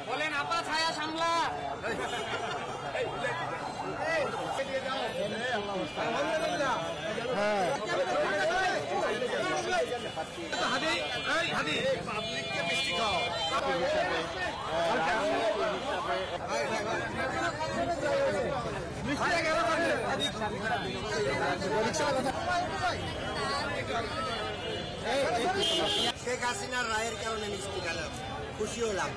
বলেন আপা ছায়া সামলা। শেখ হাসিনার রায়ের কারণে মিষ্টি খেলাম, খুশি হলাম।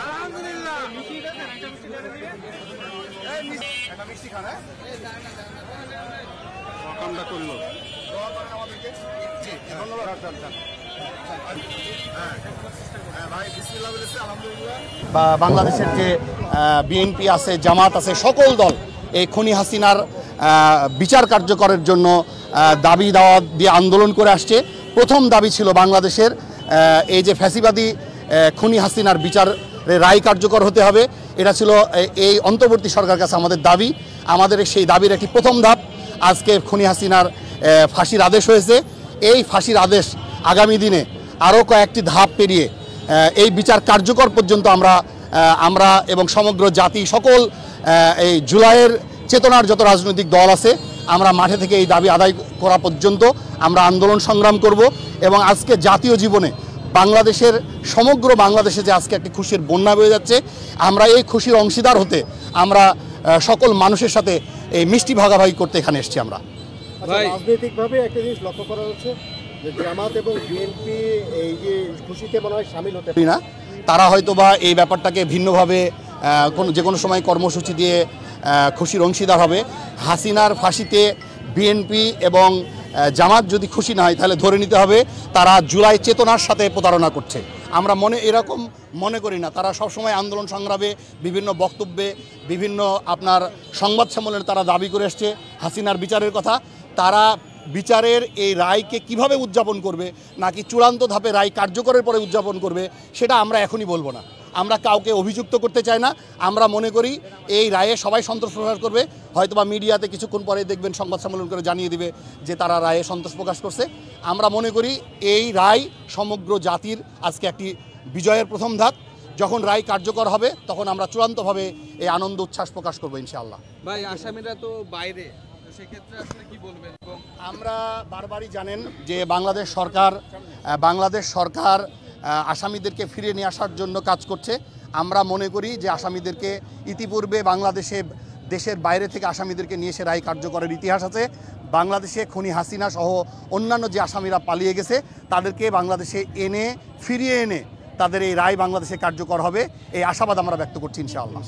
আলহামদুলিল্লাহ মিষ্টি খান কামটা করলো বাংলাদেশের যে বিএনপি আছে, জামাত আছে, সকল দল এই খুনি হাসিনার বিচার কার্যকরের জন্য দাবি দাওয়াত দিয়ে আন্দোলন করে আসছে। প্রথম দাবি ছিল বাংলাদেশের এই যে ফ্যাসিবাদী খুনি হাসিনার বিচারের রায় কার্যকর হতে হবে। এটা ছিল এই অন্তর্বর্তী সরকারের কাছে আমাদের দাবি। আমাদের সেই দাবির একটি প্রথম ধাপ আজকে খুনি হাসিনার ফাঁসির আদেশ হয়েছে। এই ফাঁসির আদেশ আগামী দিনে আরও কয়েকটি ধাপ পেরিয়ে এই বিচার কার্যকর পর্যন্ত আমরা এবং সমগ্র জাতি সকল এই জুলাইয়ের চেতনার যত রাজনৈতিক দল আছে আমরা মাঠে থেকে এই দাবি আদায় করা পর্যন্ত আমরা আন্দোলন সংগ্রাম করব। এবং আজকে জাতীয় জীবনে বাংলাদেশের সমগ্র বাংলাদেশে যে আজকে একটি খুশির বন্যা বয়ে যাচ্ছে, আমরা এই খুশির অংশীদার হতে আমরা সকল মানুষের সাথে এই মিষ্টি ভাগাভাগি করতে এখানে এসেছি। আমরা রাজনৈতিকভাবে একটা জিনিস লক্ষ্য করা হচ্ছে যে জামাত এবং বিএনপি এই যে খুশিতে মনে হয় শামিল হতে না, তারা হয়তোবা এই ব্যাপারটাকে ভিন্নভাবে যে কোনো সময় কর্মসূচি দিয়ে খুশির অংশীদার হবে। হাসিনার ফাঁসিতে বিএনপি এবং জামাত যদি খুশি না হয় তাহলে ধরে নিতে হবে তারা জুলাই চেতনার সাথে প্রতারণা করছে। আমরা এরকম মনে করি না। তারা সবসময় আন্দোলন সংগ্রামে বিভিন্ন বক্তব্যে বিভিন্ন আপনার সংবাদ সম্মেলনে তারা দাবি করে এসছে হাসিনার বিচারের কথা। তারা বিচারের এই রায়কে কিভাবে উদযাপন করবে, নাকি চূড়ান্ত ধাপে রায় কার্যকরের পরে উদযাপন করবে, সেটা আমরা এখনই বলবো না। আমরা কাউকে অভিযুক্ত করতে চাই না। আমরা মনে করি এই রায়ে সবাই সন্তোষ প্রকাশ করবে। হয়তোবা মিডিয়াতে কিছুক্ষণ পরে দেখবেন সংবাদ সম্মেলন করে জানিয়ে দিবে যে তারা রায়ে সন্তোষ প্রকাশ করছে। আমরা মনে করি এই রায় সমগ্র জাতির আজকে একটি বিজয়ের প্রথম ধাপ। যখন রায় কার্যকর হবে তখন আমরা চূড়ান্তভাবে এই আনন্দ উচ্ছ্বাস প্রকাশ করবো ইনশাআল্লাহ। ভাই আসামিরা তো বাইরে, সেক্ষেত্রে আসলে কি বলবেন? আমরা বারবারই জানেন যে বাংলাদেশ সরকার আসামিদেরকে ফিরিয়ে নিয়ে আসার জন্য কাজ করছে। আমরা মনে করি যে আসামিদেরকে ইতিপূর্বে দেশের বাইরে থেকে আসামিদেরকে নিয়ে এসে রায় কার্যকরের ইতিহাস আছে। বাংলাদেশে খুনি হাসিনা সহ অন্যান্য যে আসামিরা পালিয়ে গেছে তাদেরকে বাংলাদেশে ফিরিয়ে এনে তাদের এই রায় বাংলাদেশে কার্যকর হবে, এই আশাবাদ আমরা ব্যক্ত করছি ইনশাআল্লাহ।